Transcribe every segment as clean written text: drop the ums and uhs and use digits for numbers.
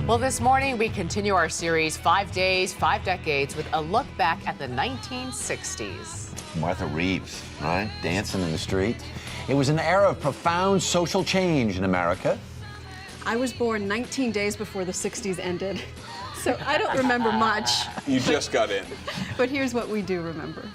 Well, this morning we continue our series, 5 Days, 5 Decades, with a look back at the 1960s. Martha Reeves, right? Dancing in the street. It was an era of profound social change in America. I was born 19 days before the 60s ended, so I don't remember much. You just got in. But here's what we do remember.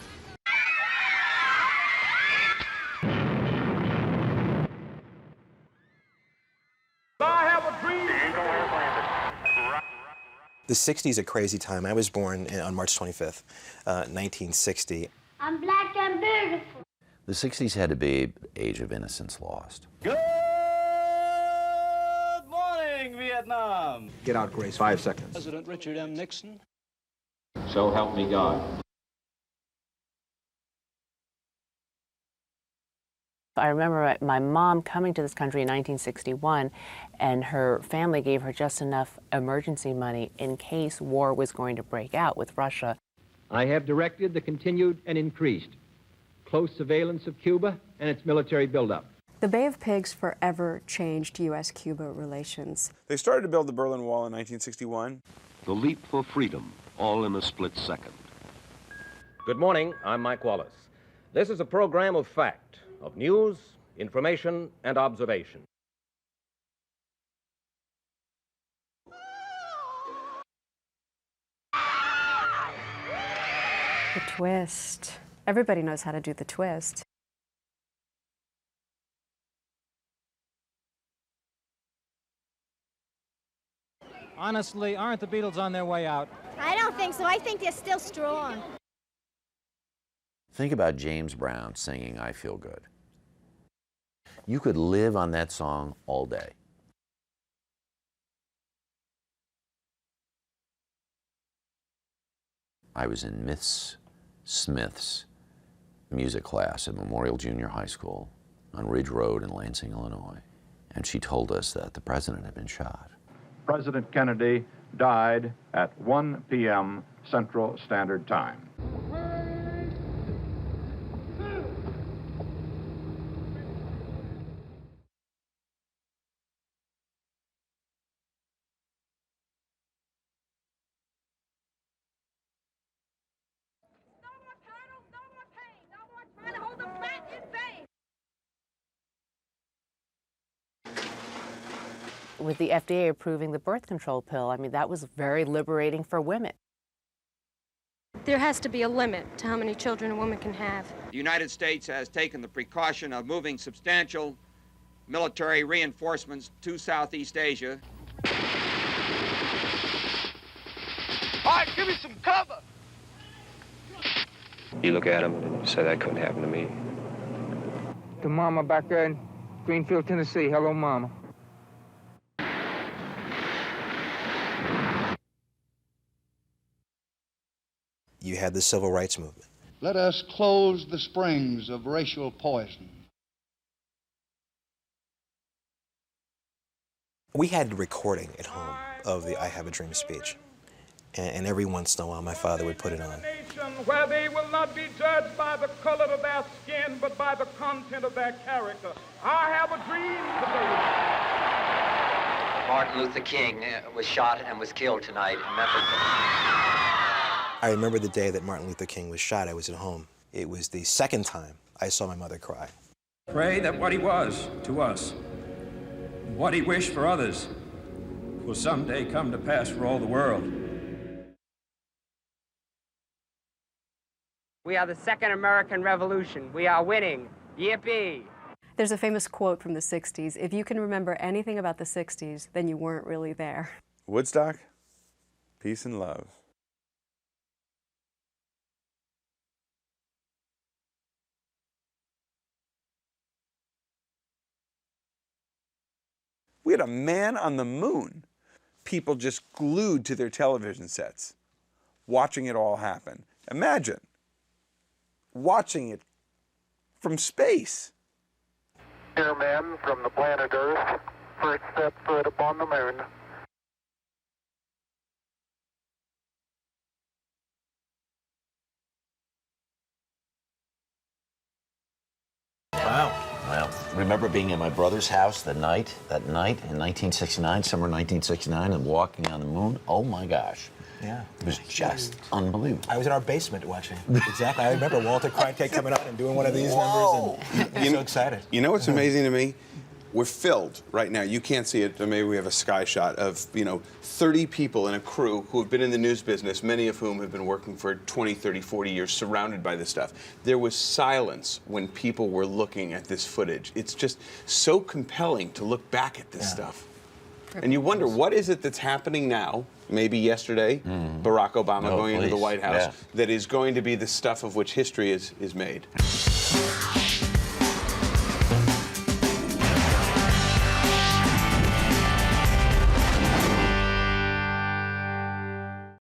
The 60s is a crazy time. I was born on March 25th, 1960. I'm black and beautiful. The 60s had to be age of innocence lost. Good morning, Vietnam. Get out, Grace. 5 seconds. President Richard M. Nixon. So help me God. I remember my mom coming to this country in 1961, and her family gave her just enough emergency money in case war was going to break out with Russia. I have directed the continued and increased close surveillance of Cuba and its military buildup. The Bay of Pigs forever changed U.S.-Cuba relations. They started to build the Berlin Wall in 1961. The leap for freedom, all in a split second. Good morning, I'm Mike Wallace. This is a program of fact, of news, information, and observation. The twist. Everybody knows how to do the twist. Honestly, aren't the Beatles on their way out? I don't think so. I think they're still strong. Think about James Brown singing I Feel Good. You could live on that song all day. I was in Miss Smith's music class at Memorial Junior High School on Ridge Road in Lansing, Illinois, and she told us that the president had been shot. President Kennedy died at 1 p.m. Central Standard Time. With the FDA approving the birth control pill, I mean, that was very liberating for women. There has to be a limit to how many children a woman can have. The United States has taken the precaution of moving substantial military reinforcements to Southeast Asia. All right, give me some cover. You look at him and you say, that couldn't happen to me. To Mama back there in Greenfield, Tennessee. Hello, Mama. You had the civil rights movement. Let us close the springs of racial poison. We had a recording at home of the I Have a Dream speech. And every once in a while, my father would put it on. Where they will not be judged by the color of their skin, but by the content of their character. I have a dream today. Martin Luther King was shot and was killed tonight in Memphis. I remember the day that Martin Luther King was shot. I was at home. It was the second time I saw my mother cry. Pray that what he was to us, what he wished for others, will someday come to pass for all the world. We are the second American Revolution. We are winning. Yippee! There's a famous quote from the 60s. If you can remember anything about the 60s, then you weren't really there. Woodstock, peace and love. We had a man on the moon. People just glued to their television sets, watching it all happen. Imagine watching it from space. Dear men from the planet Earth, first step foot upon the moon. Wow. Well, remember being in my brother's house that night in 1969, summer 1969, and walking on the moon. Oh my gosh. Yeah. It was just unbelievable. I was in our basement watching. Exactly. I remember Walter Cronkite coming on and doing one of these numbers, and I'm so excited. You know what's amazing to me? We're filled right now. You can't see it, or maybe we have a sky shot of, 30 people in a crew who have been in the news business, many of whom have been working for 20, 30, 40 years, surrounded by this stuff. There was silence when people were looking at this footage. It's just so compelling to look back at this stuff. And you wonder, what is it that's happening now, maybe yesterday, Barack Obama going into the White House, that is going to be the stuff of which history is made?